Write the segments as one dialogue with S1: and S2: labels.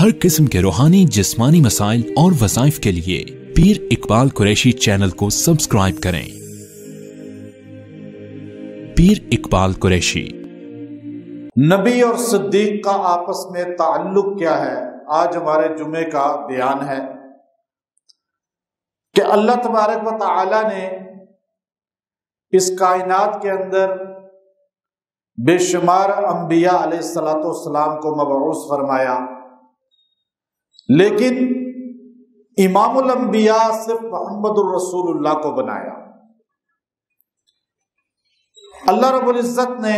S1: ہر قسم کے روحانی جسمانی مسائل اور وظائف کے لیے پیر اقبال قریشی چینل کو سبسکرائب کریں۔ پیر اقبال قریشی۔
S2: نبی اور صدیق کا آپس میں تعلق کیا ہے، آج ہمارے جمعے کا بیان ہے کہ اللہ تبارک و تعالی نے اس کائنات کے اندر بے شمار انبیاء علیہ السلام کو مبعوث فرمایا، لیکن امام الانبیاء صرف محمد الرسول اللہ کو بنایا۔ اللہ رب العزت نے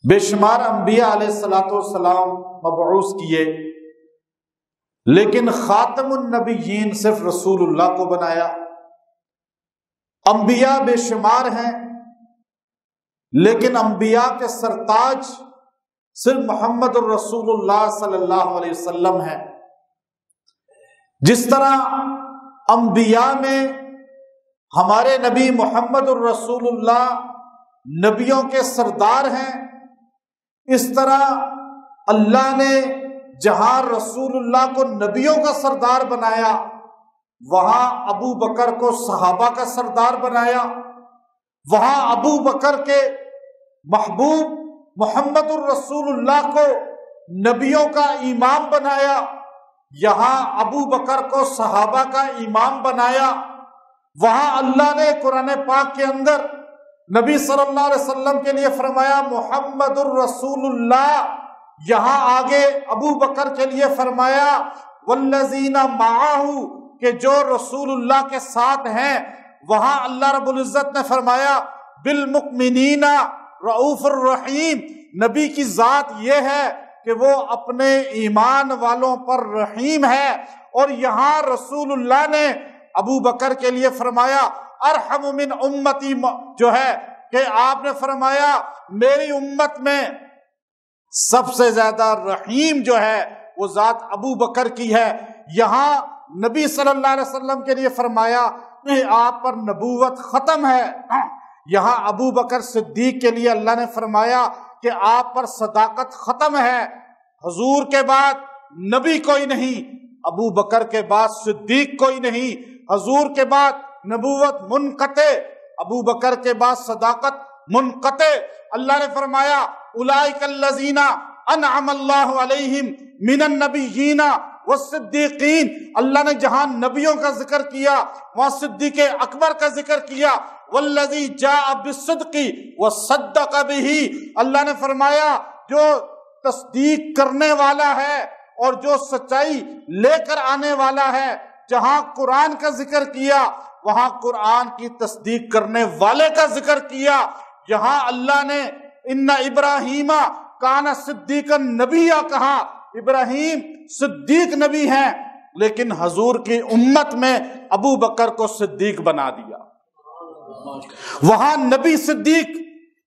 S2: بے شمار انبیاء علیہ السلام مبعوث کیے، لیکن خاتم النبیین صرف رسول اللہ کو بنایا۔ انبیاء بے شمار ہیں، لیکن انبیاء کے سرتاج صرف محمد الرسول اللہ صلی اللہ علیہ وسلم ہے۔ جس طرح انبیاء میں ہمارے نبی محمد الرسول اللہ نبیوں کے سردار ہیں، اس طرح اللہ نے جہاں رسول اللہ کو نبیوں کا سردار بنایا، وہاں ابو بکر کو صحابہ کا سردار بنایا، وہاں ابو بکر کے محبوب محمد الرسول اللہ کو نبیوں کا امام بنایا، یہاں ابو بکر کو صحابہ کا امام بنایا۔ وہاں اللہ نے قرآن پاک کے اندر نبی صلی اللہ علیہ وسلم کے لیے فرمایا محمد الرسول اللہ، یہاں آگے ابو بکر کے لیے فرمایا والذین معہ، کہ جو رسول اللہ کے ساتھ ہیں۔ وہاں اللہ رب العزت نے فرمایا بالمؤمنین رؤوف الرحیم، نبی کی ذات یہ ہے کہ وہ اپنے ایمان والوں پر رحیم ہے۔ اور یہاں رسول اللہ نے ابو بکر کے لیے فرمایا ارحم من امتی، جو ہے کہ آپ نے فرمایا میری امت میں سب سے زیادہ رحیم جو ہے وہ ذات ابو بکر کی ہے۔ یہاں نبی صلی اللہ علیہ وسلم کے لیے فرمایا کہ آپ پر نبوت ختم ہے۔ یہاں ابو بکر صدیق کے لیے اللہ نے فرمایا کہ آپ پر صداقت ختم ہے۔ حضور کے بعد نبی کوئی نہیں، ابو بکر کے بعد صدیق کوئی نہیں، حضور کے بعد نبوت منقطع، ابو بکر کے بعد صداقت منقطع۔ اللہ نے فرمایا اولئک الذین انعم اللہ علیہم من النبیین والصدیقین، اللہ نے جہاں نبیوں کا ذکر کیا وہاں صدیق اکبر کا ذکر کیا۔ والذی جاء بالصدق وصدق بہ، اللہ نے فرمایا جو تصدیق کرنے والا ہے اور جو سچائی لے کر آنے والا ہے۔ جہاں قرآن کا ذکر کیا وہاں قرآن کی تصدیق کرنے والے کا ذکر کیا۔ یہاں اللہ نے ان ابراہیم کان صدیقا نبیا کہا، ابراہیم صدیق نبی ہیں، لیکن حضور کی امت میں ابو بکر کو صدیق بنا دیا۔ وہاں نبی صدیق،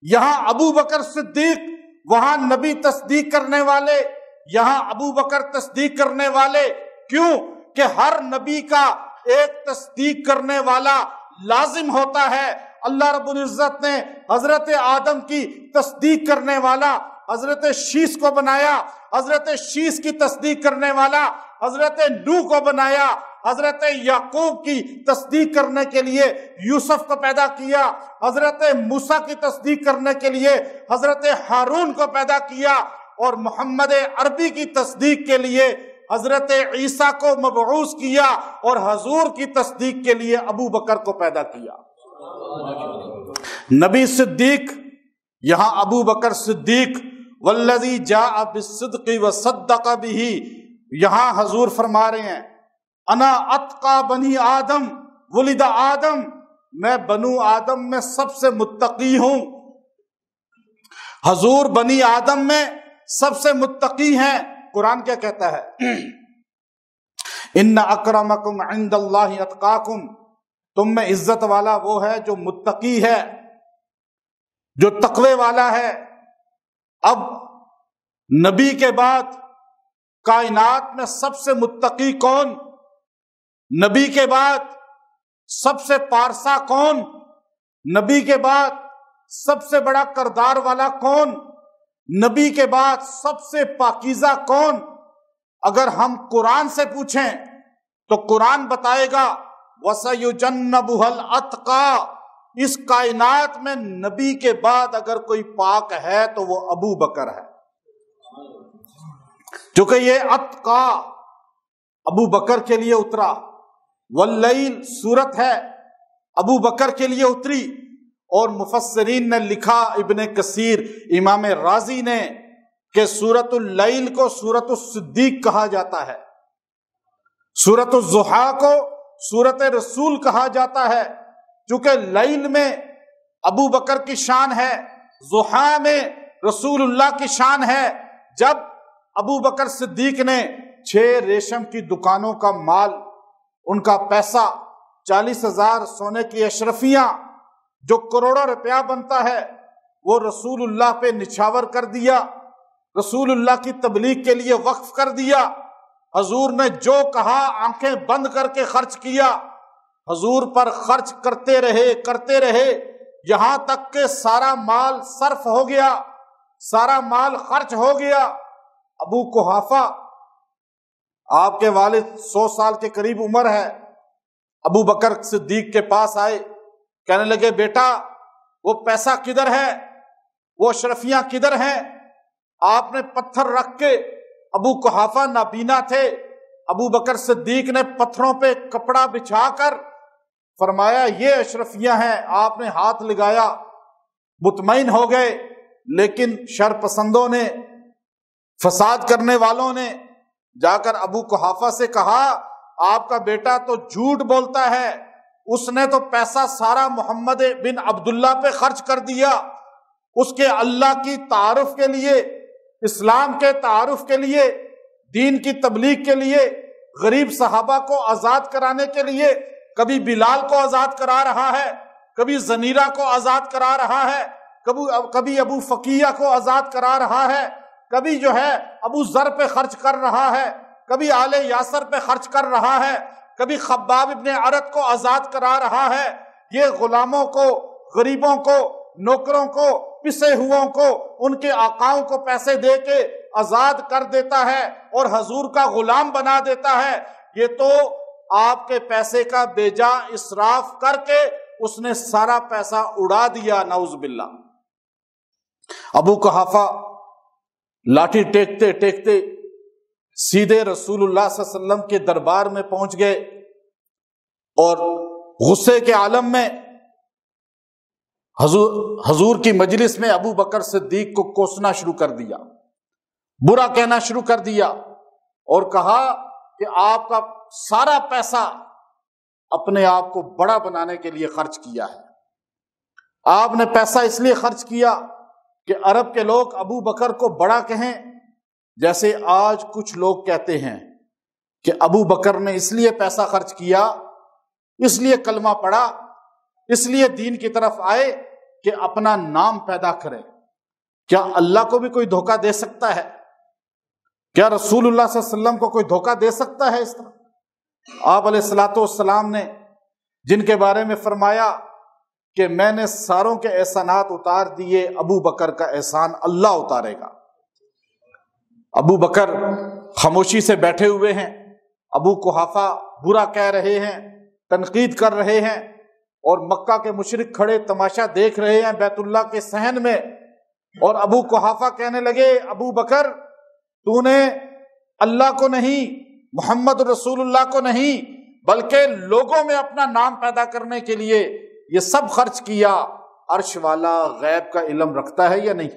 S2: یہاں ابو بکر صدیق، وہاں نبی تصدیق کرنے والے، یہاں ابو بکر تصدیق کرنے والے۔ کیوں کہ ہر نبی کا ایک تصدیق کرنے والا لازم ہوتا ہے۔ اللہ رب العزت نے حضرت آدم کی تصدیق کرنے والا حضرت شیس کو بنایا، حضرت شیس کی تصدیق کرنے والا حضرت نوح کو بنایا، حضرت یعقوب کی تصدیق کرنے کے لیے یوسف کو پیدا کیا، حضرت موسیٰ کی تصدیق کرنے کے لیے حضرت ہارون کو پیدا کیا، اور محمد عربی کی تصدیق کے لیے حضرت عیسیٰ کو مبعوث کیا، اور حضور کی تصدیق کے لیے ابو بکر کو پیدا کیا۔ نبی صدیق، یہاں ابو بکر صدیق، والذی جاء بالصدق وصدق بہ، یہاں حضور فرما رہے ہیں انا اتقی بنی آدم ولد آدم، میں بنو آدم میں سب سے متقی ہوں۔ حضور بنی آدم میں سب سے متقی ہیں۔ قرآن کیا کہتا ہے؟ ان اکرمکم عند اللہ اتقاکم، تم میں عزت والا وہ ہے جو متقی ہے، جو تقوی والا ہے۔ اب نبی کے بعد کائنات میں سب سے متقی کون؟ نبی کے بعد سب سے پارسا کون؟ نبی کے بعد سب سے بڑا کردار والا کون؟ نبی کے بعد سب سے پاکیزہ کون؟ اگر ہم قرآن سے پوچھیں تو قرآن بتائے گا وَسَيُجَنَّبُهَا الْأَتْقَى، اس کائنات میں نبی کے بعد اگر کوئی پاک ہے تو وہ ابو بکر ہے، چونکہ یہ اتقا ابو بکر کے لیے اترا۔ واللیل سورت ہے ابو بکر کے لیے اتری، اور مفسرین نے لکھا، ابن کثیر، امام رازی نے، کہ سورت اللیل کو سورت الصدیق کہا جاتا ہے، سورت الضحیٰ کو سورت رسول کہا جاتا ہے، چونکہ لیل میں ابو بکر کی شان ہے، ضحیٰ میں رسول اللہ کی شان ہے۔ جب ابو بکر صدیق نے 6 ریشم کی دکانوں کا مال، ان کا پیسہ، 40,000 سونے کی اشرفیاں، جو کروڑوں روپیہ بنتا ہے، وہ رسول اللہ پہ نچھاور کر دیا، رسول اللہ کی تبلیغ کے لیے وقف کر دیا۔ حضور نے جو کہا آنکھیں بند کر کے خرچ کیا، حضور پر خرچ کرتے رہے یہاں تک کہ سارا مال صرف ہو گیا، سارا مال خرچ ہو گیا۔ ابو قحافہ، آپ کے والد 100 سال کے قریب عمر ہے، ابو بکر صدیق کے پاس آئے، کہنے لگے بیٹا وہ پیسہ کدھر ہے، وہ اشرفیاں کدھر ہیں؟ آپ نے پتھر رکھ کے، ابو قحافہ نابینا تھے، ابو بکر صدیق نے پتھروں پہ کپڑا بچھا کر فرمایا یہ اشرفیاں ہیں، آپ نے ہاتھ لگایا، مطمئن ہو گئے۔ لیکن شر پسندوں نے، فساد کرنے والوں نے جا کر ابو قحافہ سے کہا آپ کا بیٹا تو جھوٹ بولتا ہے، اس نے تو پیسہ سارا محمد بن عبداللہ پہ خرچ کر دیا، اس کے اللہ کی تعارف کے لیے، اسلام کے تعارف کے لیے، دین کی تبلیغ کے لیے، غریب صحابہ کو آزاد کرانے کے لیے، کبھی بلال کو آزاد کرا رہا ہے، کبھی زنیرہ کو آزاد کرا رہا ہے، کبھی ابو فقیہ کو آزاد کرا رہا ہے، کبھی جو ہے ابو ذر پہ خرچ کر رہا ہے، کبھی آل یاسر پہ خرچ کر رہا ہے، کبھی خباب ابن عرت کو آزاد کرا رہا ہے۔ یہ غلاموں کو، غریبوں کو، نوکروں کو، پسے ہوئوں کو، ان کے آقاؤں کو پیسے دے کے آزاد کر دیتا ہے اور حضور کا غلام بنا دیتا ہے۔ یہ تو آپ کے پیسے کا بے جا اسراف کر کے اس نے سارا پیسہ اڑا دیا، نعوذ باللہ۔ ابو قحافہ لاٹھی ٹیکتے ٹیکتے سیدھے رسول اللہ صلی اللہ علیہ وسلم کے دربار میں پہنچ گئے، اور غصے کے عالم میں حضور کی مجلس میں ابو بکر صدیق کو کوسنا شروع کر دیا، برا کہنا شروع کر دیا، اور کہا کہ آپ کا سارا پیسہ اپنے آپ کو بڑا بنانے کے لیے خرچ کیا ہے، آپ نے پیسہ اس لیے خرچ کیا کہ عرب کے لوگ ابو بکر کو بڑا کہیں، جیسے آج کچھ لوگ کہتے ہیں کہ ابو بکر نے اس لیے پیسہ خرچ کیا، اس لیے کلمہ پڑھا، اس لیے دین کی طرف آئے کہ اپنا نام پیدا کرے۔ کیا اللہ کو بھی کوئی دھوکہ دے سکتا ہے؟ کیا رسول اللہ صلی اللہ علیہ وسلم کو کوئی دھوکہ دے سکتا ہے اس طرح؟ آپ علیہ الصلوۃ والسلام نے جن کے بارے میں فرمایا کہ میں نے ساروں کے احسانات اتار دیے، ابو بکر کا احسان اللہ اتارے گا۔ ابو بکر خاموشی سے بیٹھے ہوئے ہیں، ابو قحافہ برا کہہ رہے ہیں، تنقید کر رہے ہیں، اور مکہ کے مشرک کھڑے تماشا دیکھ رہے ہیں بیت اللہ کے صحن میں، اور ابو قحافہ کہنے لگے ابو بکر تو نے اللہ کو نہیں، محمد رسول اللہ کو نہیں، بلکہ لوگوں میں اپنا نام پیدا کرنے کے لیے یہ سب خرچ کیا۔ عرش والا غیب کا علم رکھتا ہے یا نہیں؟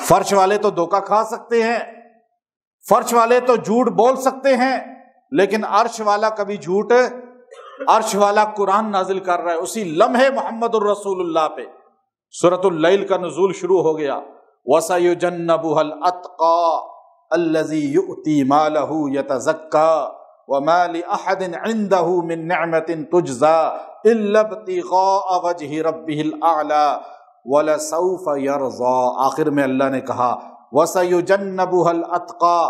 S2: فرش والے تو دھوکہ کھا سکتے ہیں، فرش والے تو جھوٹ بول سکتے ہیں، لیکن عرش والا کبھی جھوٹ، عرش والا قرآن نازل کر رہا ہے اسی لمحے محمد الرسول اللہ پہ۔ سورۃ اللیل کا نزول شروع ہو گیا، وَسَيُجَنَّبُهَا الْأَتْقَى الَّذِي يُؤْتِي مَالَهُ يَتَزَكَّى وَمَا لِأَحَدٍ عِندَهُ مِن نِعْمَةٍ تُجْزَى إِلَّا ابْتِغَاءَ وَجْهِ رَبِّهِ الْأَعْلَى وَلَسَوْفَ يَرْضَى۔ آخر میں اللہ نے کہا وَسَيُجَنَّبُهَا الْأَتْقَى،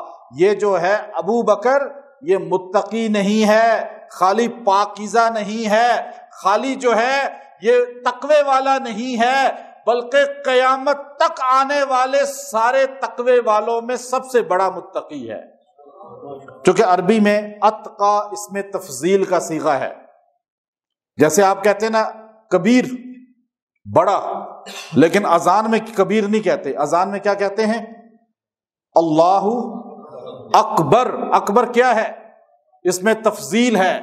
S2: یہ جو ہے ابو بکر یہ متقی نہیں ہے، خالی پاکیزہ نہیں ہے، خالی جو ہے یہ تقوی والا نہیں ہے، بلکہ قیامت تک آنے والے سارے تقوی والوں میں سب سے بڑا متقی ہے، چونکہ عربی میں اتقا اس میں تفضیل کا صیغہ ہے. جیسے آپ کہتے ہیں نا کبیر بڑا، لیکن اذان میں کبیر نہیں کہتے، اذان میں کیا کہتے ہیں؟ اللہ اکبر. اکبر کیا ہے؟ اس میں تفضیل ہے.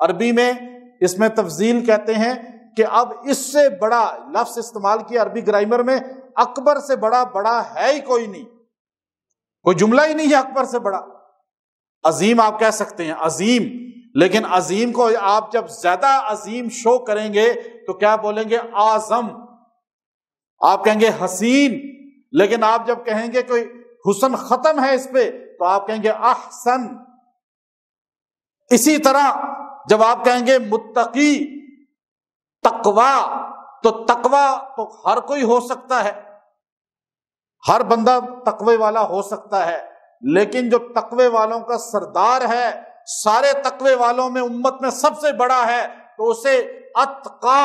S2: عربی میں اس میں تفضیل کہتے ہیں کہ اب اس سے بڑا لفظ استعمال کیا عربی گرامر میں، اکبر سے بڑا ہے ہی کوئی نہیں، کوئی جملہ ہی نہیں ہے اکبر سے بڑا. عظیم آپ کہہ سکتے ہیں، عظیم، لیکن عظیم کو آپ جب زیادہ عظیم شو کریں گے تو کیا بولیں گے؟ اعظم. آپ کہیں گے حسین، لیکن آپ جب کہیں گے کوئی حسن ختم ہے اس پہ تو آپ کہیں گے احسن. اسی طرح جب آپ کہیں گے متقی، تقوی، تو تقوی تو ہر کوئی ہو سکتا ہے، ہر بندہ تقوی والا ہو سکتا ہے، لیکن جو تقوی والوں کا سردار ہے، سارے تقوی والوں میں امت میں سب سے بڑا ہے، تو اسے اتقا،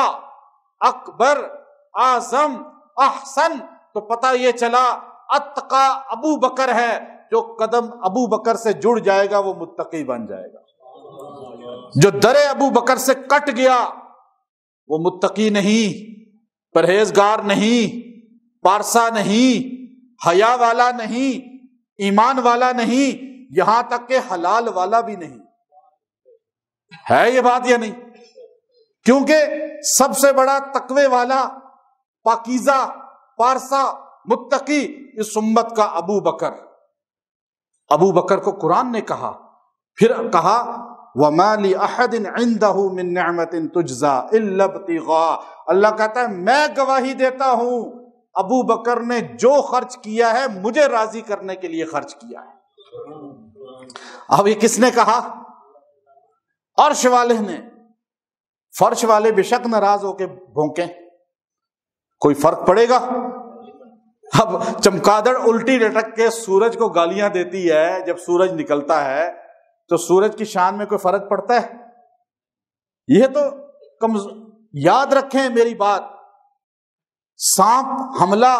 S2: اکبر، اعظم، احسن. تو پتہ یہ چلا اتقا ابو بکر ہے، جو قدم ابو بکر سے جڑ جائے گا وہ متقی بن جائے گا. جو در ابو بکر سے کٹ گیا وہ متقی نہیں، پرہیزگار نہیں، پارسا نہیں، حیا والا نہیں، ایمان والا نہیں، یہاں تک کہ حلال والا بھی نہیں. ہے یہ بات یا نہیں؟ کیونکہ سب سے بڑا تقوی والا، پاکیزہ، پارسا، متقی اس امت کا ابو بکر. ابو بکر کو قرآن نے کہا، پھر کہا وَمَا لِأَحَدٍ عِندَهُ مِن نِعْمَةٍ تُجْزَى إِلَّا ابْتِغَاءَ. اللہ کہتا ہے میں گواہی دیتا ہوں ابو بکر نے جو خرچ کیا ہے مجھے راضی کرنے کے لیے خرچ کیا ہے. اب یہ کس نے کہا؟ عرش والے نے. فرش والے بے شک ناراض ہو کے بھونکیں، کوئی فرق پڑے گا؟ اب چمگادڑ الٹی لٹک کے سورج کو گالیاں دیتی ہے جب سورج نکلتا ہے، تو سورج کی شان میں کوئی فرق پڑتا ہے؟ یہ تو یاد رکھیں میری بات، سانپ حملہ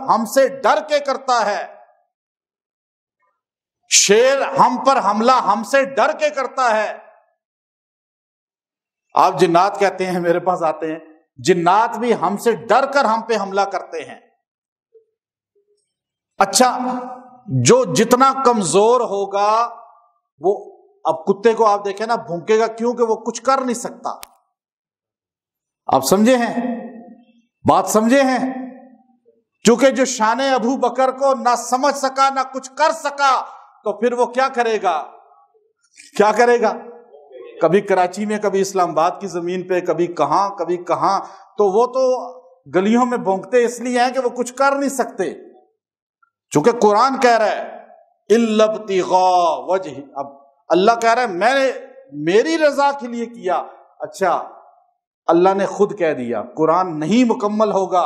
S2: ہم سے ڈر کے کرتا ہے، شیر ہم پر حملہ ہم سے ڈر کے کرتا ہے. آپ جنات کہتے ہیں، میرے پاس آتے ہیں، جنات بھی ہم سے ڈر کر ہم پہ حملہ کرتے ہیں. اچھا، جو جتنا کمزور ہوگا وہ، اب کتے کو آپ دیکھیں نا بھونکے گا، کیونکہ وہ کچھ کر نہیں سکتا. آپ سمجھے ہیں بات؟ سمجھے ہیں؟ چونکہ جو شان ابو بکر کو نہ سمجھ سکا نہ کچھ کر سکا، تو پھر وہ کیا کرے گا؟ کیا کرے گا؟ کبھی کراچی میں، کبھی اسلام آباد کی زمین پہ، کبھی کہاں کبھی کہاں. تو وہ تو گلیوں میں بھونکتے اس لیے ہیں کہ وہ کچھ کر نہیں سکتے، چونکہ قرآن کہہ رہا ہے الا ابتغاء وجہ. اب اللہ کہہ رہا ہے میں نے میری رضا کے لیے کیا. اچھا، اللہ نے خود کہہ دیا قرآن نہیں مکمل ہوگا،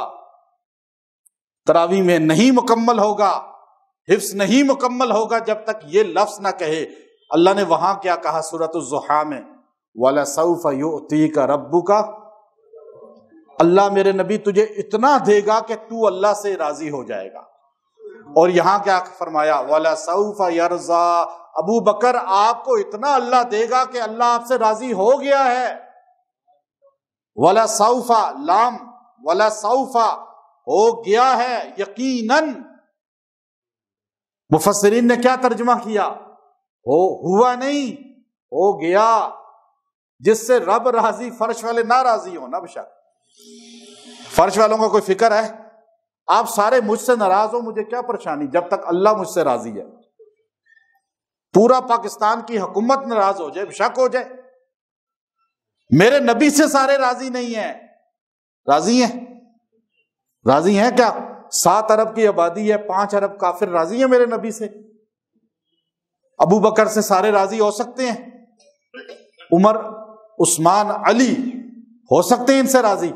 S2: تراویح میں نہیں مکمل ہوگا، حفظ نہیں مکمل ہوگا جب تک یہ لفظ نہ کہے. اللہ نے وہاں کیا کہا سورۃ الضحیٰ میں؟ وَلَسَوْفَ يُؤْتِيكَ رَبُّكَ. اللہ میرے نبی تجھے اتنا دے گا کہ تو اللہ سے راضی ہو جائے گا. اور یہاں کیا فرمایا؟ وَلَسَوْفَ يَرْضَى. ابو بکر آپ کو اتنا اللہ دے گا کہ اللہ آپ سے راضی ہو گیا ہے. وَلَسَوْفَ، لام وَلَسَوْفَ، ہو گیا ہے یقیناً. مفسرین نے کیا ترجمہ کیا؟ ہوا نہیں، ہو گیا. جس سے رب راضی، فرش والے نہ راضی ہو نا. بشک فرش والوں کا کوئی فکر ہے؟ آپ سارے مجھ سے ناراض ہو، مجھے کیا پریشانی جب تک اللہ مجھ سے راضی ہے. پورا پاکستان کی حکومت ناراض ہو جائے، بشک ہو جائے، میرے نبی سے سارے راضی نہیں ہیں. راضی ہیں؟ راضی ہیں کیا؟ 7 ارب کی آبادی ہے، 5 ارب کافر راضی ہیں میرے نبی سے؟ ابو بکر سے سارے راضی ہو سکتے ہیں؟ عمر، عثمان، علی ہو سکتے ہیں ان سے راضی؟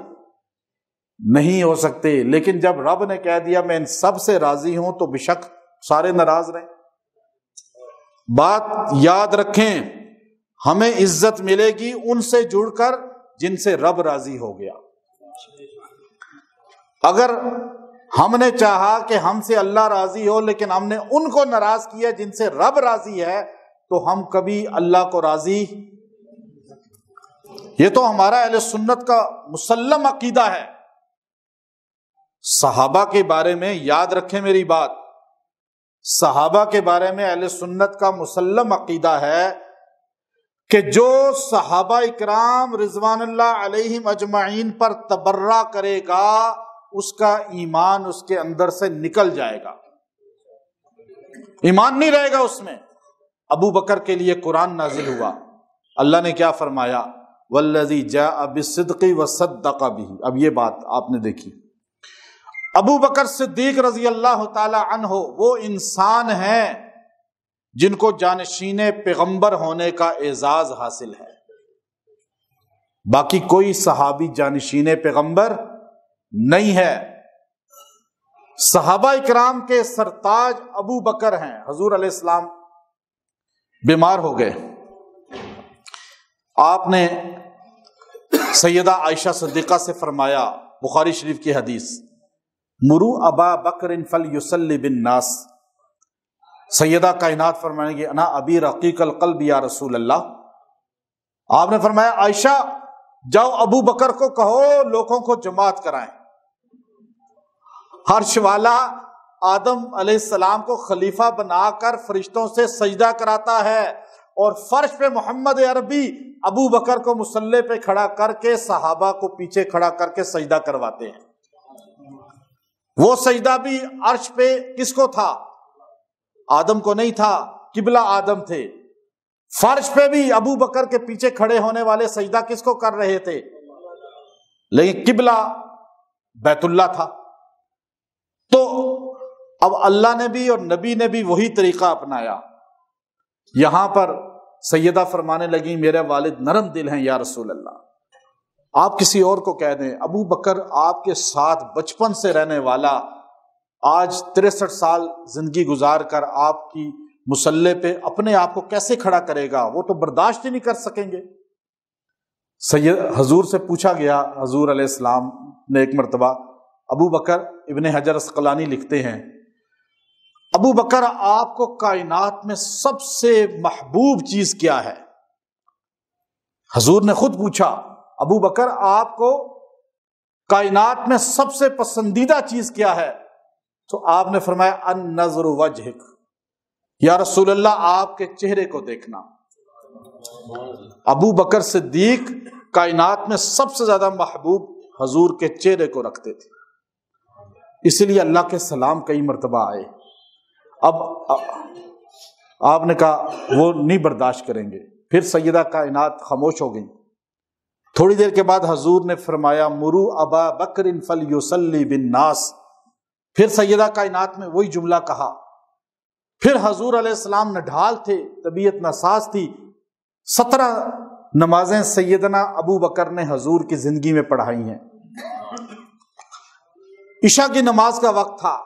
S2: نہیں ہو سکتے. لیکن جب رب نے کہہ دیا میں ان سب سے راضی ہوں تو بشک سارے ناراض رہیں. بات یاد رکھیں، ہمیں عزت ملے گی ان سے جڑ کر جن سے رب راضی ہو گیا. اگر ہم نے چاہا کہ ہم سے اللہ راضی ہو لیکن ہم نے ان کو ناراض کیا جن سے رب راضی ہے تو ہم کبھی اللہ کو راضی، یہ تو ہمارا اہل سنت کا مسلم عقیدہ ہے۔ صحابہ کے بارے میں یاد رکھیں میری بات، صحابہ کے بارے میں اہل سنت کا مسلم عقیدہ ہے کہ جو صحابہ اکرام رضوان اللہ علیہم اجمعین پر تبرہ کرے گا اس کا ایمان اس کے اندر سے نکل جائے گا، ایمان نہیں رہے گا اس میں۔ ابو بکر کے لیے قرآن نازل ہوا، اللہ نے کیا فرمایا؟ والذی جاء بالصدق وصدق به۔ اب یہ بات آپ نے دیکھی، ابو بکر صدیق رضی اللہ تعالی عنہ وہ انسان ہیں جن کو جانشین پیغمبر ہونے کا اعزاز حاصل ہے، باقی کوئی صحابی جانشین پیغمبر نہیں ہے۔ صحابہ اکرام کے سرتاج ابو بکر ہیں۔ حضور علیہ السلام بیمار ہو گئے، آپ نے سیدہ عائشہ صدیقہ سے فرمایا، بخاری شریف کی حدیث، مرو ابا بکر فلیصلی بالناس۔ سیدہ کائنات فرمائیں گے انا ابی رقیق القلب یا رسول اللہ، آپ نے فرمایا عائشہ جاؤ ابو بکر کو کہو لوگوں کو جماعت کرائیں۔ عرش والا آدم علیہ السلام کو خلیفہ بنا کر فرشتوں سے سجدہ کراتا ہے، اور فرش پہ محمد عربی ابو بکر کو مصلی پہ کھڑا کر کے صحابہ کو پیچھے کھڑا کر کے سجدہ کرواتے ہیں۔ وہ سجدہ بھی عرش پہ کس کو تھا؟ آدم کو نہیں تھا، قبلہ آدم تھے۔ فرش پہ بھی ابو بکر کے پیچھے کھڑے ہونے والے سجدہ کس کو کر رہے تھے؟ لیکن قبلہ بیت اللہ تھا۔ تو اب اللہ نے بھی اور نبی نے بھی وہی طریقہ اپنایا۔ یہاں پر سیدہ فرمانے لگی میرے والد نرم دل ہیں یا رسول اللہ، آپ کسی اور کو کہہ دیں۔ ابو بکر آپ کے ساتھ بچپن سے رہنے والا، آج 63 سال زندگی گزار کر آپ کی مصلی پہ اپنے آپ کو کیسے کھڑا کرے گا؟ وہ تو برداشت ہی نہیں کر سکیں گے۔ حضور سے پوچھا گیا، حضور علیہ السلام نے ایک مرتبہ، ابو بکر، ابن حجر اسقلانی لکھتے ہیں ابو بکر آپ کو کائنات میں سب سے محبوب چیز کیا ہے؟ حضور نے خود پوچھا ابو بکر آپ کو کائنات میں سب سے پسندیدہ چیز کیا ہے؟ تو آپ نے فرمایا النظر وجہک، یا رسول اللہ آپ کے چہرے کو دیکھنا۔ ابو بکر صدیق کائنات میں سب سے زیادہ محبوب حضور کے چہرے کو رکھتے تھے، اسی لیے اللہ کے سلام کئی مرتبہ آئے۔ اب آپ نے کہا وہ نہیں برداشت کریں گے، پھر سیدہ کائنات خاموش ہو گئی۔ تھوڑی دیر کے بعد حضور نے فرمایا مرو ابا بکر فلیصلی بالناس، پھر سیدہ کائنات میں وہی جملہ کہا۔ پھر حضور علیہ السلام نڈھال تھے، طبیعت ناساز تھی، 17 نمازیں سیدنا ابو بکر نے حضور کی زندگی میں پڑھائی ہیں۔ عشاء کی نماز کا وقت تھا،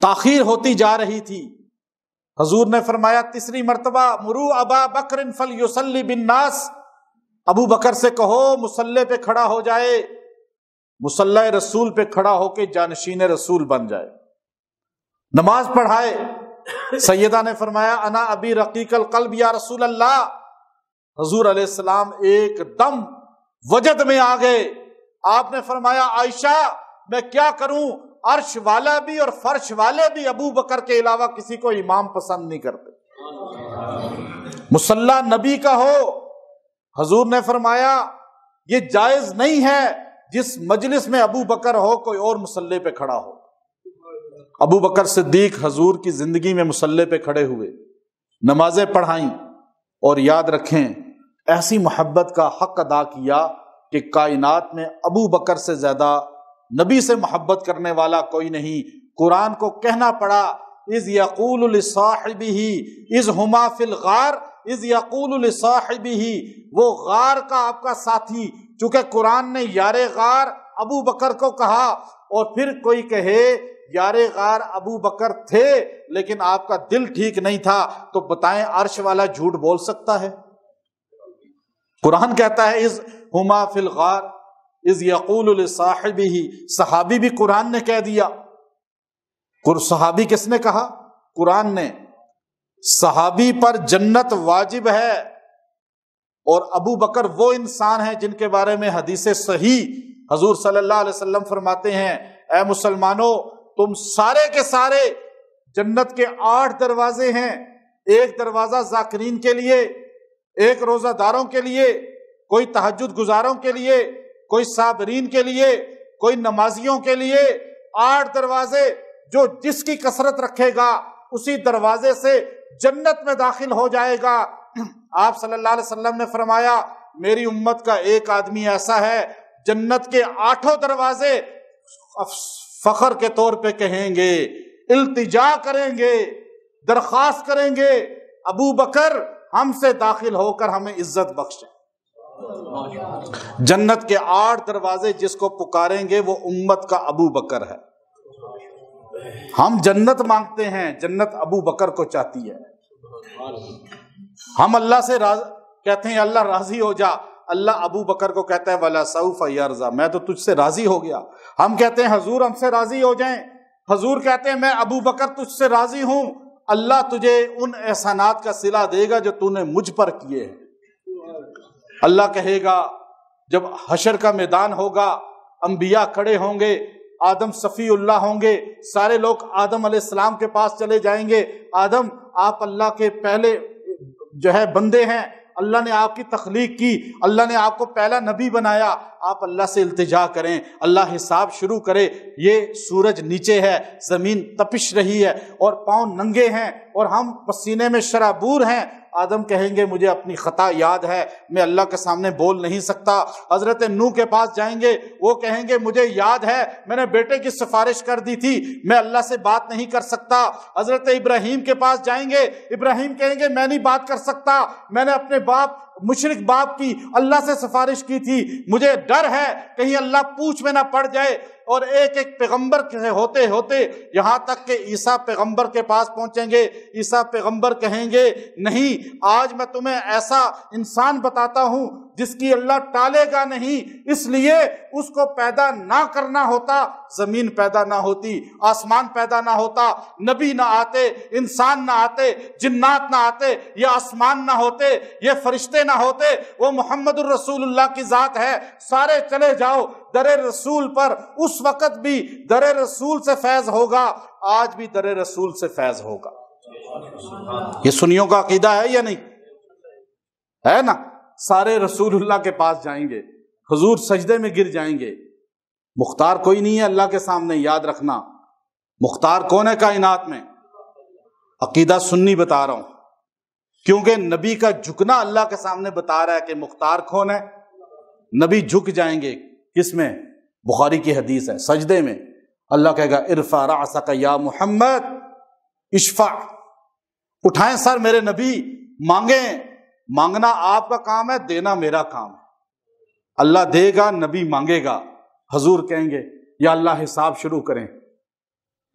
S2: تاخیر ہوتی جا رہی تھی، حضور نے فرمایا تیسری مرتبہ مرو ابا بکر فلیصلی بالناس، ابو بکر سے کہو مصلی پہ کھڑا ہو جائے، مصلی رسول پہ کھڑا ہو کے جانشین رسول بن جائے، نماز پڑھائے۔ سیدہ نے فرمایا انا ابی رقیق القلب یا رسول اللہ، حضور علیہ السلام ایک دم وجد میں آ گئے۔ آپ نے فرمایا عائشہ میں کیا کروں، عرش والا بھی اور فرش والے بھی ابو بکر کے علاوہ کسی کو امام پسند نہیں کرتے، مصلی نبی کا ہو۔ حضور نے فرمایا یہ جائز نہیں ہے جس مجلس میں ابو بکر ہو کوئی اور مصلی پہ کھڑا ہو۔ ابو بکر صدیق حضور کی زندگی میں مصلی پہ کھڑے ہوئے، نمازیں پڑھائیں، اور یاد رکھیں ایسی محبت کا حق ادا کیا کہ کائنات میں ابو بکر سے زیادہ نبی سے محبت کرنے والا کوئی نہیں۔ قرآن کو کہنا پڑا اذ یقول لصاحبہ اذ ہما فی الغار اذ یقول لصاحبہ، وہ غار کا آپ کا ساتھی، چونکہ قرآن نے یار غار ابو بکر کو کہا، اور پھر کوئی کہے یار غار ابو بکر تھے لیکن آپ کا دل ٹھیک نہیں تھا، تو بتائیں عرش والا جھوٹ بول سکتا ہے؟ قرآن کہتا ہے اذ ہما فی الغار، اذ یقول لصاحبہ، صحابی بھی قرآن نے کہہ دیا۔ صحابی کس نے کہا؟ قرآن نے۔ صحابی پر جنت واجب ہے، اور ابو بکر وہ انسان ہیں جن کے بارے میں حدیث صحیح حضور صلی اللہ علیہ وسلم فرماتے ہیں، اے مسلمانوں تم سارے کے سارے جنت کے 8 دروازے ہیں، ایک دروازہ ذاکرین کے لیے، ایک روزہ داروں کے لیے، کوئی تہجد گزاروں کے لیے، کوئی صابرین کے لیے، کوئی نمازیوں کے لیے۔ 8 دروازے، جو جس کی کثرت رکھے گا اسی دروازے سے جنت میں داخل ہو جائے گا۔ آپ صلی اللہ علیہ وسلم نے فرمایا میری امت کا ایک آدمی ایسا ہے جنت کے 8 دروازے فخر کے طور پہ کہیں گے، التجا کریں گے، درخواست کریں گے، ابو بکر ہم سے داخل ہو کر ہمیں عزت بخشیں۔ جنت کے 8 دروازے جس کو پکاریں گے وہ امت کا ابو بکر ہے۔ ہم جنت مانگتے ہیں، جنت ابو بکر کو چاہتی ہے۔ ہم اللہ سے کہتے ہیں اللہ راضی ہو جا، اللہ ابو بکر کو کہتا ہے وَلَا سَوْفَ يَرْضَى، میں تو تجھ سے راضی ہو گیا۔ ہم کہتے ہیں حضور ہم سے راضی ہو جائیں، حضور کہتے ہیں میں ابو بکر تجھ سے راضی ہوں، اللہ تجھے ان احسانات کا صلہ دے گا جو تو نے مجھ پر کیے ہیں۔ اللہ کہے گا جب حشر کا میدان ہوگا، انبیاء کھڑے ہوں گے، آدم صفی اللہ ہوں گے، سارے لوگ آدم علیہ السلام کے پاس چلے جائیں گے، آدم آپ اللہ کے پہلے بندے ہیں، اللہ نے آپ کی تخلیق کی، اللہ نے آپ کو پہلا نبی بنایا، آپ اللہ سے التجا کریں، اللہ حساب شروع کرے۔ یہ سورج نیچے ہے، زمین تپش رہی ہے اور پاؤں ننگے ہیں اور ہم پسینے میں شرابور ہیں۔ آدم کہیں گے مجھے اپنی خطا یاد ہے، میں اللہ کے سامنے بول نہیں سکتا۔ حضرت نوح کے پاس جائیں گے، وہ کہیں گے مجھے یاد ہے میں نے بیٹے کی سفارش کر دی تھی، میں اللہ سے بات نہیں کر سکتا۔ حضرت ابراہیم کے پاس جائیں گے، ابراہیم کہیں گے میں نہیں بات کر سکتا، میں نے اپنے مشرک باپ کی اللہ سے سفارش کی تھی، مجھے ڈر ہے کہیں اللہ پوچھ میں نہ پڑ جائے۔ اور ایک ایک پیغمبر کے ہوتے ہوتے یہاں تک کہ عیسیٰ پیغمبر کے پاس پہنچیں گے، عیسیٰ پیغمبر کہیں گے نہیں، آج میں تمہیں ایسا انسان بتاتا ہوں جس کی اللہ ٹالے گا نہیں، اس لیے اس کو پیدا نہ کرنا ہوتا زمین پیدا نہ ہوتی، آسمان پیدا نہ ہوتا، نبی نہ آتے، انسان نہ آتے، جنات نہ آتے، یہ آسمان نہ ہوتے، یہ فرشتے نہ ہوتے، وہ محمد الرسول اللہ کی ذات ہے۔ سارے چلے جاؤ در رسول پر، اس وقت بھی در رسول سے فیض ہوگا، آج بھی در رسول سے فیض ہوگا۔ یہ سنیوں کا عقیدہ ہے یا نہیں ہے نا؟ سارے رسول اللہ کے پاس جائیں گے، حضور سجدے میں گر جائیں گے۔ مختار کوئی نہیں ہے اللہ کے سامنے، یاد رکھنا۔ مختار کون ہے کائنات میں؟ عقیدہ سنی بتا رہا ہوں، کیونکہ نبی کا جھکنا اللہ کے سامنے بتا رہا ہے کہ مختار کون ہے۔ نبی جھک جائیں گے، کس میں؟ بخاری کی حدیث ہے، سجدے میں۔ اللہ کہے گا ارفع رأسک یا محمد اشفع، اٹھائیں سر میرے نبی، مانگیں۔ مانگنا آپ کا کام ہے، دینا میرا کام ہے۔ اللہ دے گا، نبی مانگے گا، حضور کہیں گے یا اللہ حساب شروع کریں۔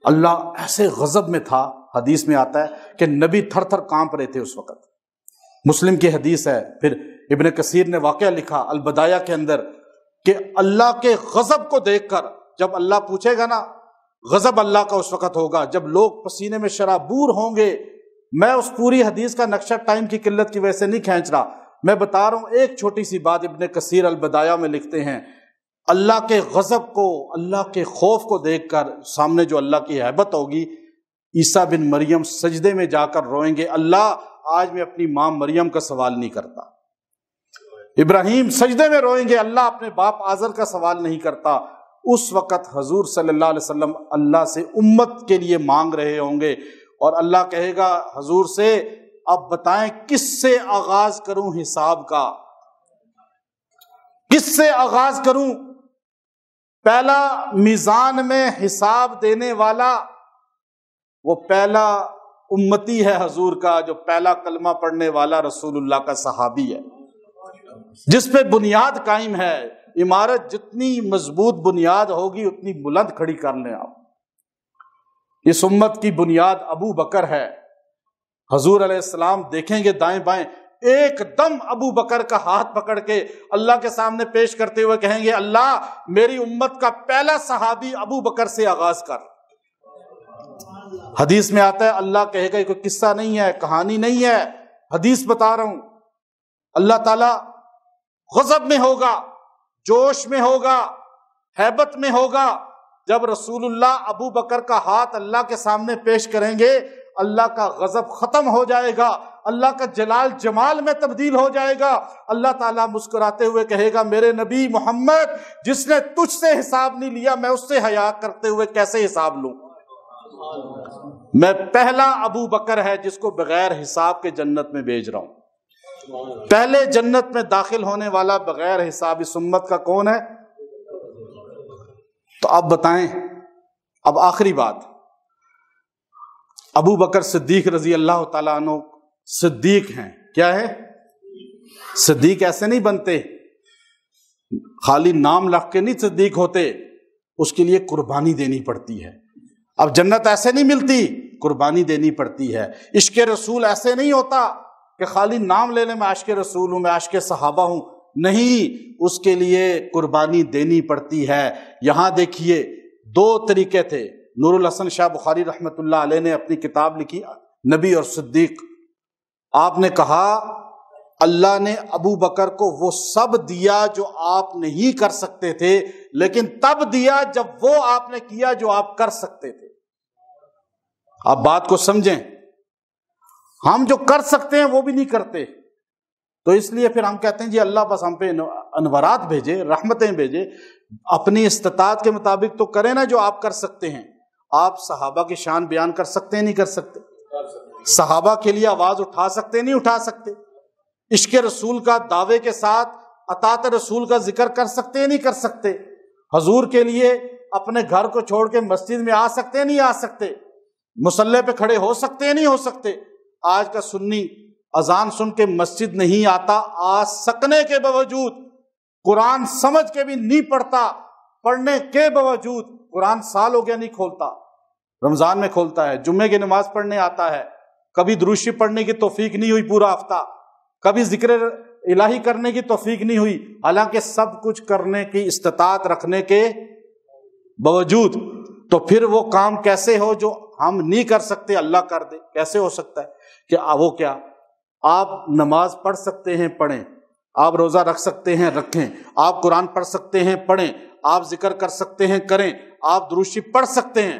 S2: اللہ ایسے غضب میں تھا، حدیث میں آتا ہے کہ نبی تھر تھر کانپ رہے تھے اس وقت، مسلم کی حدیث ہے۔ پھر ابن کثیر نے واقعہ لکھا البدایہ کے اندر کہ اللہ کے غضب کو دیکھ کر، جب اللہ پوچھے گا نا، غضب اللہ کا اس وقت ہوگا جب لوگ پسینے میں شرابور ہوں گے۔ میں اس پوری حدیث کا نقشہ ٹائم کی قلت کی وجہ سے نہیں کھینچ رہا، میں بتا رہا ہوں ایک چھوٹی سی بات۔ ابن کثیر البدایہ میں لکھتے ہیں اللہ کے غضب کو، اللہ کے خوف کو دیکھ کر سامنے جو اللہ کی ہیبت ہوگی، عیسیٰ بن مریم سجدے میں جا کر روئیں گے، اللہ آج میں اپنی ماں مریم کا سوال نہیں کرتا۔ ابراہیم سجدے میں روئیں گے، اللہ اپنے باپ آزر کا سوال نہیں کرتا۔ اس وقت حضور صلی اللہ علیہ وسلم اللہ سے امت کے لیے مانگ رہے ہوں گے، اور اللہ کہے گا حضور سے اب بتائیں کس سے آغاز کروں حساب کا، کس سے آغاز کروں؟ پہلا میزان میں حساب دینے والا وہ پہلا امتی ہے حضور کا، جو پہلا کلمہ پڑھنے والا رسول اللہ کا صحابی ہے، جس پہ بنیاد قائم ہے۔ عمارت جتنی مضبوط بنیاد ہوگی اتنی بلند کھڑی کر لیں آپ۔ اس امت کی بنیاد ابو بکر ہے۔ حضور علیہ السلام دیکھیں گے دائیں بائیں، ایک دم ابو بکر کا ہاتھ پکڑ کے اللہ کے سامنے پیش کرتے ہوئے کہیں گے اللہ میری امت کا پہلا صحابی ابو بکر سے آغاز کر۔ حدیث میں آتا ہے اللہ کہے گا، کوئی قصہ نہیں ہے، کہانی نہیں ہے، حدیث بتا رہا ہوں، اللہ تعالیٰ غضب میں ہوگا، جوش میں ہوگا، ہیبت میں ہوگا، جب رسول اللہ ابو بکر کا ہاتھ اللہ کے سامنے پیش کریں گے اللہ کا غضب ختم ہو جائے گا، اللہ کا جلال جمال میں تبدیل ہو جائے گا۔ اللہ تعالیٰ مسکراتے ہوئے کہے گا میرے نبی محمد جس نے تجھ سے حساب نہیں لیا میں اس سے حیا کرتے ہوئے کیسے حساب لوں؟ میں پہلا ابو بکر ہے جس کو بغیر حساب کے جنت میں بھیج رہا ہوں۔ پہلے جنت میں داخل ہونے والا بغیر حساب اس امت کا کون ہے؟ تو اب بتائیں، اب آخری بات، ابو بکر صدیق رضی اللہ تعالیٰ عنہ صدیق ہیں۔ کیا ہے؟ صدیق ایسے نہیں بنتے، خالی نام لکھ کے نہیں صدیق ہوتے، اس کے لیے قربانی دینی پڑتی ہے۔ اب جنت ایسے نہیں ملتی، قربانی دینی پڑتی ہے۔ عشق رسول ایسے نہیں ہوتا کہ خالی نام لینے میں عاشق رسول ہوں، میں عاشق صحابہ ہوں، نہیں، اس کے لیے قربانی دینی پڑتی ہے۔ یہاں دیکھیے دو طریقے تھے، نور الحسن شاہ بخاری رحمۃ اللہ علیہ نے اپنی کتاب لکھی نبی اور صدیق۔ آپ نے کہا اللہ نے ابو بکر کو وہ سب دیا جو آپ نہیں کر سکتے تھے، لیکن تب دیا جب وہ آپ نے کیا جو آپ کر سکتے تھے۔ آپ بات کو سمجھیں، ہم جو کر سکتے ہیں وہ بھی نہیں کرتے، تو اس لیے پھر ہم کہتے ہیں جی اللہ بس ہم پہ انوارات بھیجے، رحمتیں بھیجے، اپنی استطاعت کے مطابق تو کریں نا جو آپ کر سکتے ہیں۔ آپ صحابہ کی شان بیان کر سکتے ہیں نہیں کر سکتے؟ صحابہ کے لیے آواز اٹھا سکتے نہیں اٹھا سکتے؟ عشق رسول کا دعوے کے ساتھ اطاعت رسول کا ذکر کر سکتے ہیں نہیں کر سکتے؟ حضور کے لیے اپنے گھر کو چھوڑ کے مسجد میں آ سکتے ہیں نہیں آ سکتے؟ مصلی پہ کھڑے ہو سکتے ہیں نہیں ہو سکتے؟ آج کا سنی اذان سن کے مسجد نہیں آتا، آ سکنے کے باوجود قرآن سمجھ کے بھی نہیں پڑھتا، پڑھنے کے باوجود قرآن سال ہو گیا نہیں کھولتا، رمضان میں کھولتا ہے، جمعے کی نماز پڑھنے آتا ہے، کبھی درود شریف پڑھنے کی توفیق نہیں ہوئی پورا ہفتہ، کبھی ذکر الہی کرنے کی توفیق نہیں ہوئی، حالانکہ سب کچھ کرنے کی استطاعت رکھنے کے باوجود۔ تو پھر وہ کام کیسے ہو جو ہم نہیں کر سکتے اللہ کر دے؟ کیسے ہو سکتا ہے کہ وہ کیا آپ نماز پڑھ سکتے ہیں پڑھیں، آپ روزہ رکھ سکتے ہیں رکھیں، آپ قرآن پڑھ سکتے ہیں پڑھیں، آپ ذکر کر سکتے ہیں کریں، آپ درود شریف پڑھ سکتے ہیں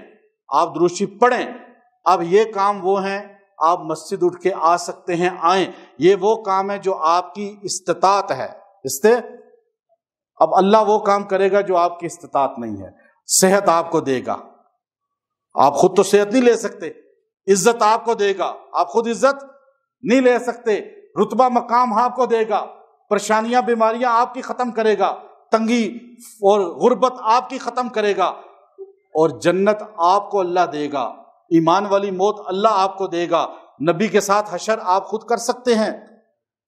S2: آپ درود شریف پڑھیں۔ اب یہ کام وہ ہیں، آپ مسجد اٹھ کے آ سکتے ہیں آئیں، یہ وہ کام ہے جو آپ کی استطاعت ہے۔ اب اللہ وہ کام کرے گا جو آپ کی استطاعت نہیں ہے۔ صحت آپ کو دے گا، آپ خود تو صحت نہیں لے سکتے، عزت آپ کو دے گا، آپ خود عزت نہیں لے سکتے، رتبہ مقام آپ کو دے گا، پریشانیاں بیماریاں آپ کی ختم کرے گا، تنگی اور غربت آپ کی ختم کرے گا، اور جنت آپ کو اللہ دے گا، ایمان والی موت اللہ آپ کو دے گا، نبی کے ساتھ حشر آپ خود کر سکتے ہیں،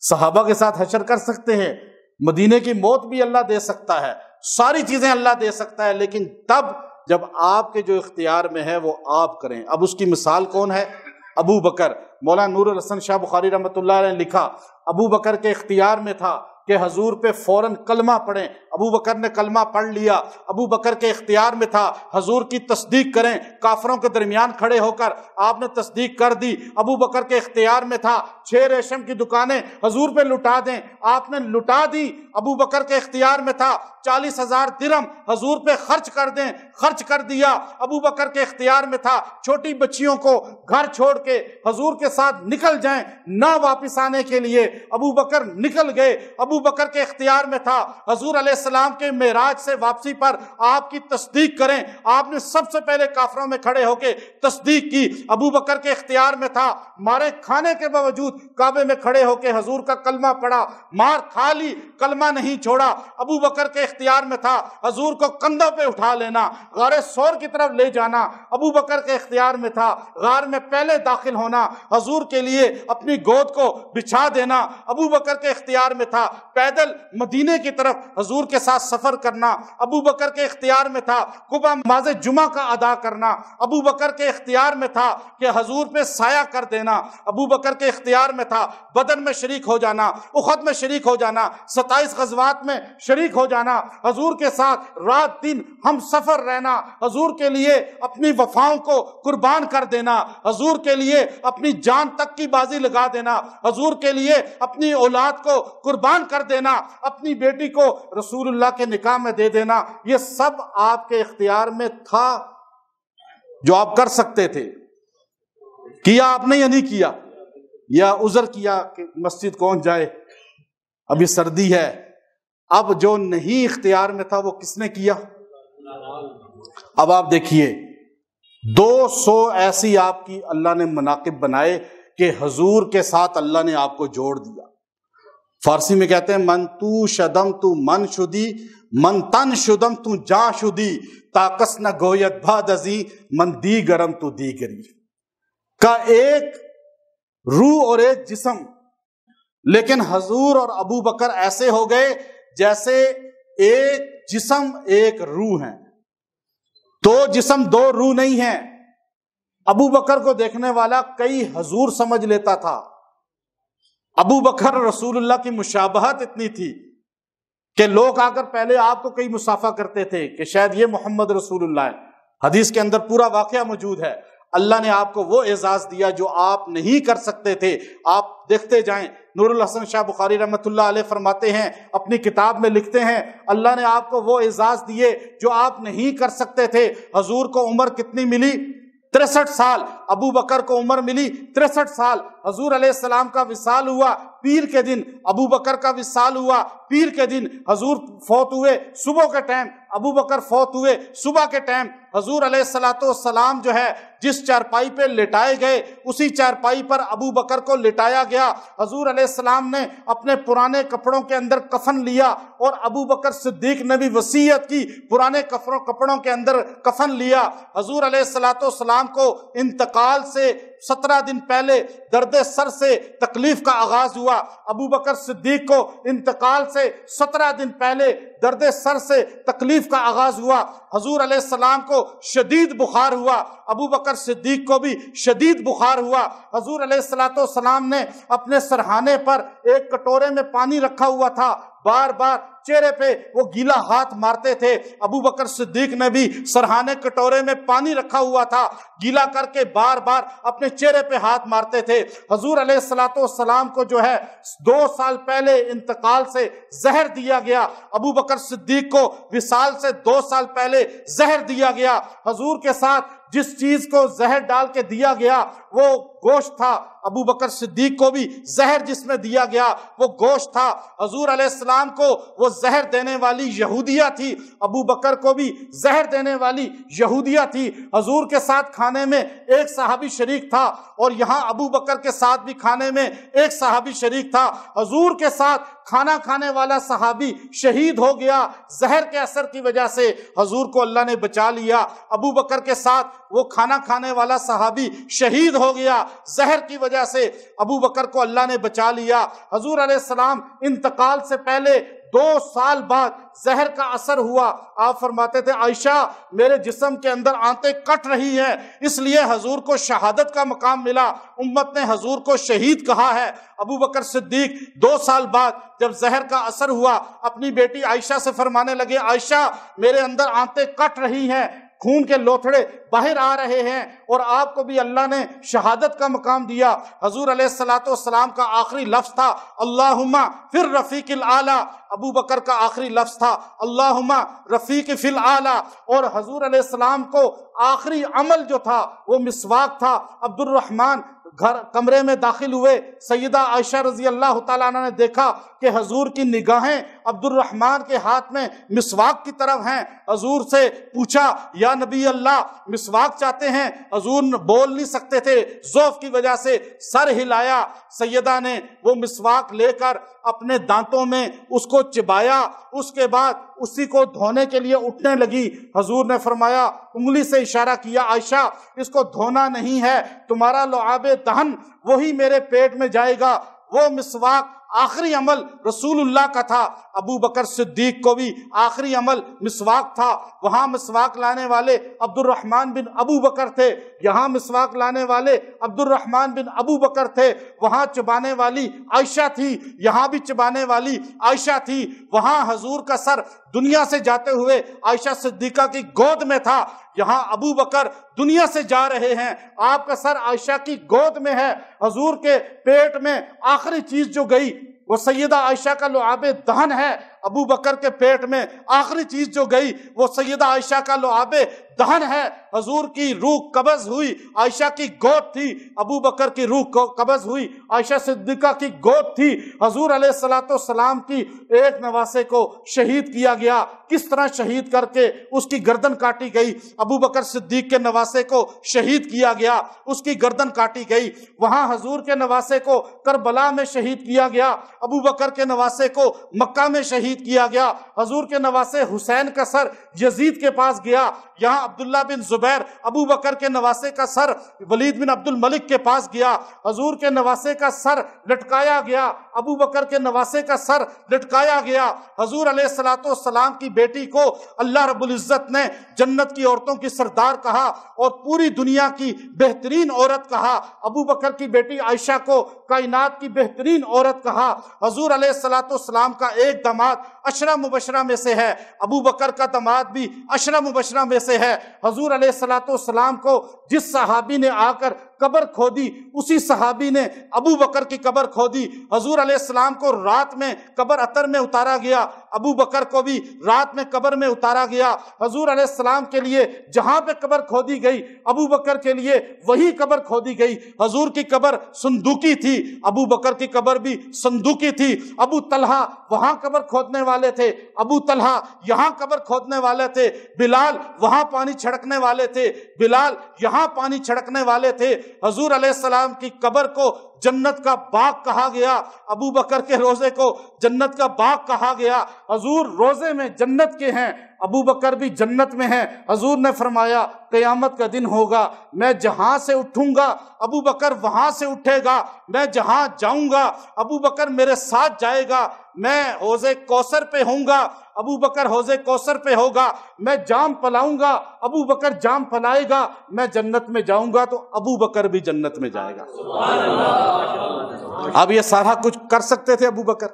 S2: صحابہ کے ساتھ حشر کر سکتے ہیں، مدینے کی موت بھی اللہ دے سکتا ہے، ساری چیزیں اللہ دے سکتا ہے، لیکن تب جب آپ کے جو اختیار میں ہے وہ آپ کریں۔ اب اس کی مثال کون ہے؟ ابو بکر۔ مولانا نور الحسن شاہ بخاری رحمۃ اللہ علیہ نے لکھا ابو بکر کے اختیار میں تھا کہ حضور پہ فوراً کلمہ پڑھیں، ابو بکر نے کلمہ پڑھ لیا۔ ابو بکر کے اختیار میں تھا حضور کی تصدیق کریں، کافروں کے درمیان کھڑے ہو کر آپ نے تصدیق کر دی۔ ابو بکر کے اختیار میں تھا 6 ریشم کی دکانیں حضور پہ لٹا دیں، آپ نے لٹا دی۔ ابو بکر کے اختیار میں تھا 40,000 درہم حضور پہ خرچ کر دیں، خرچ کر دیا۔ ابو بکر کے اختیار میں تھا چھوٹی بچیوں کو گھر چھوڑ کے حضور کے ساتھ نکل جائیں نہ واپس آنے کے لیے، ابو بکر نکل گئے۔ ابو بکر کے اختیار میں تھا حضور علیہ السلام کے معراج سے واپسی پر آپ کی تصدیق کریں، آپ نے سب سے پہلے کافروں میں کھڑے ہو کے تصدیق کی۔ ابو بکر کے اختیار میں تھا مارے کھانے کے باوجود کعبے میں کھڑے ہو کے حضور کا کلمہ پڑھا، مار کھا لی کلمہ نہیں چھوڑا۔ ابو بکر کے اختیار میں تھا حضور کو کندھوں پہ اٹھا لینا، غار سور کی طرف لے جانا۔ ابو بکر کے اختیار میں تھا غار میں پہلے داخل ہونا، حضور کے لیے اپنی گود کو بچھا دینا۔ ابو بکر کے اختیار میں تھا پیدل مدینے کی طرف حضور کے ساتھ سفر کرنا ابو بکر کے اختیار میں تھا، قبا نماز جمعہ کا ادا کرنا ابو بکر کے اختیار میں تھا، کہ حضور پہ سایہ کر دینا ابو بکر کے اختیار میں تھا، بدر میں شریک ہو جانا، احد میں شریک ہو جانا، 27 غزوات میں شریک ہو جانا، حضور کے ساتھ رات دن ہم سفر رہنا، حضور کے لیے اپنی وفاؤں کو قربان کر دینا، حضور کے لیے اپنی جان تک کی بازی لگا دینا، حضور کے لیے اپنی اولاد کو قربان کر دینا، اپنی بیٹی کو رسول اللہ کے نکاح میں دے دینا، یہ سب آپ کے اختیار میں تھا جو آپ کر سکتے تھے۔ کیا آپ نے یا نہیں کیا؟ یا عذر کیا کہ مسجد کون جائے، ابھی سردی ہے؟ اب جو نہیں اختیار میں تھا وہ کس نے کیا؟ اب آپ دیکھیے 200 ایسی آپ کی اللہ نے مناقب بنائے کہ حضور کے ساتھ اللہ نے آپ کو جوڑ دیا۔ فارسی میں کہتے ہیں من تو شدم تو من شدی، من تن شدم تو جاں شدی، تاکس نہ گویت بھاد ازی، من دی گرم تو دیگری۔ کا ایک روح اور ایک جسم، لیکن حضور اور ابو بکر ایسے ہو گئے جیسے ایک جسم ایک روح ہیں۔ دو جسم دو روح نہیں ہیں۔ ابو بکر کو دیکھنے والا کئی حضور سمجھ لیتا تھا۔ ابو بکر رسول اللہ کی مشابہت اتنی تھی کہ لوگ آ کر پہلے آپ کو کئی مصافحہ کرتے تھے کہ شاید یہ محمد رسول اللہ ہے۔ حدیث کے اندر پورا واقعہ موجود ہے۔ اللہ نے آپ کو وہ اعزاز دیا جو آپ نہیں کر سکتے تھے۔ آپ دیکھتے جائیں، نور الحسن شاہ بخاری رحمۃ اللہ علیہ فرماتے ہیں، اپنی کتاب میں لکھتے ہیں، اللہ نے آپ کو وہ اعزاز دیے جو آپ نہیں کر سکتے تھے۔ حضور کو عمر کتنی ملی؟ 63 سال۔ ابو بکر کو عمر ملی 63 سال۔ حضور علیہ السلام کا وصال ہوا پیر کے دن، ابو بکر کا وصال ہوا پیر کے دن۔ حضور فوت ہوئے صبح کے ٹائم، ابو بکر فوت ہوئے صبح کے ٹائم۔ حضور علیہ السلام جو ہے جس چارپائی پہ لٹائے گئے اسی چارپائی پر ابو بکر کو لٹایا گیا۔ حضور علیہ السلام نے اپنے پرانے کپڑوں کے اندر کفن لیا اور ابو بکر صدیق نے بھی وصیت کی پرانے کپڑوں کے اندر کفن لیا۔ حضور علیہ السلام کو انتقال سے 17 دن پہلے درد سر سے تکلیف کا آغاز ہوا۔ ابو بکر صدیق کو انتقال سے 17 دن پہلے درد سر سے تکلیف کا آغاز ہوا۔ حضور علیہ السلام کو شدید بخار ہوا، ابو بکر صدیق کو بھی شدید بخار ہوا۔ حضور علیہ السلام نے اپنے سرہانے پر ایک کٹورے میں پانی رکھا ہوا تھا، بار بار چہرے پہ وہ گیلا ہاتھ مارتے تھے۔ ابو بکر صدیق نے بھی سرہانے کٹورے میں پانی رکھا ہوا تھا، گیلا کر کے بار بار اپنے چہرے پہ ہاتھ مارتے تھے۔ حضور علیہ السلام کو جو ہے 2 سال پہلے انتقال سے زہر دیا گیا، ابو بکر صدیق کو وصال سے 2 سال پہلے زہر دیا گیا۔ حضور کے ساتھ جس چیز کو زہر ڈال کے دیا گیا وہ گوشت تھا، ابو بکر صدیق کو بھی زہر جس میں دیا گیا وہ گوشت تھا۔ حضور علیہ السلام کو وہ زہر دینے والی یہودیہ تھی، ابو بکر کو بھی زہر دینے والی یہودیہ تھی۔ حضور کے ساتھ کھانے میں ایک صحابی شریک تھا اور یہاں ابو بکر کے ساتھ بھی کھانے میں ایک صحابی شریک تھا۔ حضور کے ساتھ کھانا کھانے والا صحابی شہید ہو گیا زہر کے اثر کی وجہ سے، حضور کو اللہ نے بچا لیا۔ ابو بکر کے ساتھ وہ کھانا کھانے والا صحابی شہید ہو گیا زہر کی وجہ سے، ابو بکر کو اللہ نے بچا لیا۔ حضور علیہ السلام انتقال سے پہلے 2 سال بعد زہر کا اثر ہوا۔ آپ فرماتے تھے عائشہ میرے جسم کے اندر آنتیں کٹ رہی ہیں، اس لیے حضور کو شہادت کا مقام ملا، امت نے حضور کو شہید کہا ہے۔ ابو بکر صدیق 2 سال بعد جب زہر کا اثر ہوا اپنی بیٹی عائشہ سے فرمانے لگے عائشہ میرے اندر آنتیں کٹ رہی ہیں، خون کے لوتھڑے باہر آ رہے ہیں اور آپ کو بھی اللہ نے شہادت کا مقام دیا۔ حضور علیہ السلام کا آخری لفظ تھا اللہم فی الرفیق الاعلی، ابو بکر کا آخری لفظ تھا اللہم رفیق فی الاعلی، اور حضور علیہ السلام کو آخری عمل جو تھا وہ مسواک تھا۔ عبد الرحمن کمرے میں داخل ہوئے، سیدہ عائشہ رضی اللہ تعالیٰ عنہ نے دیکھا کہ حضور کی نگاہیں عبد الرحمن کے ہاتھ میں مسواک کی طرف ہیں۔ حضور سے پوچھا یا نبی اللہ مسواک چاہتے ہیں؟ حضور بول نہیں سکتے تھے ضعف کی وجہ سے، سر ہلایا۔ سیدہ نے وہ مسواک لے کر اپنے دانتوں میں اس کو چبایا، اس کے بعد اسی کو دھونے کے لیے اٹھنے لگی۔ حضور نے فرمایا انگلی سے اشارہ کیا عائشہ اس کو دھونا نہیں ہے، تمہارا لعاب دہن وہی میرے پیٹ میں جائے گا۔ وہ مسواک آخری عمل رسول اللہ کا تھا، ابو بکر صدیق کو بھی آخری عمل مسواک تھا۔ وہاں مسواک لانے والے عبد الرحمن بن ابو بکر تھے، یہاں مسواک لانے والے عبد الرحمن بن ابو بکر تھے۔ وہاں چبانے والی عائشہ تھی، یہاں بھی چبانے والی عائشہ تھی۔ وہاں حضور کا سر دنیا سے جاتے ہوئے عائشہ صدیقہ کی گود میں تھا، یہاں ابو بکر دنیا سے جا رہے ہیں، آپ کا سر عائشہ کی گود میں ہے۔ حضور کے پیٹ میں آخری چیز جو گئی وہ سیدہ عائشہ کا لعاب دہن ہے، ابو بکر کے پیٹ میں آخری چیز جو گئی وہ سیدہ عائشہ کا لعاب دہن ہے۔ حضور کی روح قبض ہوئی، عائشہ کی گود تھی، ابو بکر کی روح قبض ہوئی، عائشہ صدیقہ کی گود تھی۔ حضور علیہ السلام کی ایک نواسے کو شہید کیا گیا، کس طرح شہید کر کے اس کی گردن کاٹی گئی؟ ابو بکر صدیق کے نواسے کو شہید کیا گیا، اس کی گردن کاٹی گئی۔ وہاں حضور کے نواسے کو کربلا میں شہید کیا گیا، ابو بکر کے نواسے کو مکہ میں شہید کیا گیا۔ حضور کے نواسے حسین کا سر یزید کے پاس گیا، یہاں عبداللہ بن زبیر ابو بکر کے نواسے کا سر ولید بن عبد الملک کے پاس گیا۔ حضور کے نواسے کا سر لٹکایا گیا، ابو بکر کے نواسے کا سر لٹکایا گیا۔ حضور علیہ السلام کی بیٹی کو اللہ رب العزت نے جنت کی عورتوں کی سردار کہا اور پوری دنیا کی بہترین عورت کہا۔ ابو بکر کی بیٹی عائشہ کو کائنات کی بہترین عورت کہا۔ حضور علیہ السلام کا ایک داماد عشرہ مبشرہ میں سے ہے، ابو بکر کا داماد بھی عشرہ مبشرہ میں سے ہے۔ حضور علیہ السلام کو جس صحابی نے آ کر قبر کھودی اسی صحابی نے ابو بکر کی قبر کھودی۔ حضور علیہ السلام کو رات میں قبر عطر میں اتارا گیا، ابو بکر کو بھی رات میں قبر میں اتارا گیا۔ حضور علیہ السلام کے لیے جہاں پہ قبر کھودی گئی ابو بکر کے لیے وہی قبر کھودی گئی۔ حضور کی قبر صندوقی تھی، ابو بکر کی قبر بھی صندوقی تھی۔ ابو طلحہ وہاں قبر کھودنے والے تھے، ابو طلحہ یہاں قبر کھودنے والے تھے۔ بلال وہاں پانی چھڑکنے والے تھے، بلال یہاں پانی چھڑکنے والے تھے۔ حضور علیہ السلام کی قبر کو جنت کا باغ کہا گیا، ابو بکر کے روزے کو جنت کا باغ کہا گیا۔ حضور روزے میں جنت کے ہیں، ابو بکر بھی جنت میں ہیں۔ حضور نے فرمایا قیامت کا دن ہوگا، میں جہاں سے اٹھوں گا ابو بکر وہاں سے اٹھے گا، میں جہاں جاؤں گا ابو بکر میرے ساتھ جائے گا، میں حوض کوثر پہ ہوں گا ابو بکر حوض کوثر پہ ہوگا، میں جام پلاؤں گا ابو بکر جام پلائے گا، میں جنت میں جاؤں گا تو ابو بکر بھی جنت میں جائے گا۔ اب یہ سارا کچھ کر سکتے تھے ابو بکر؟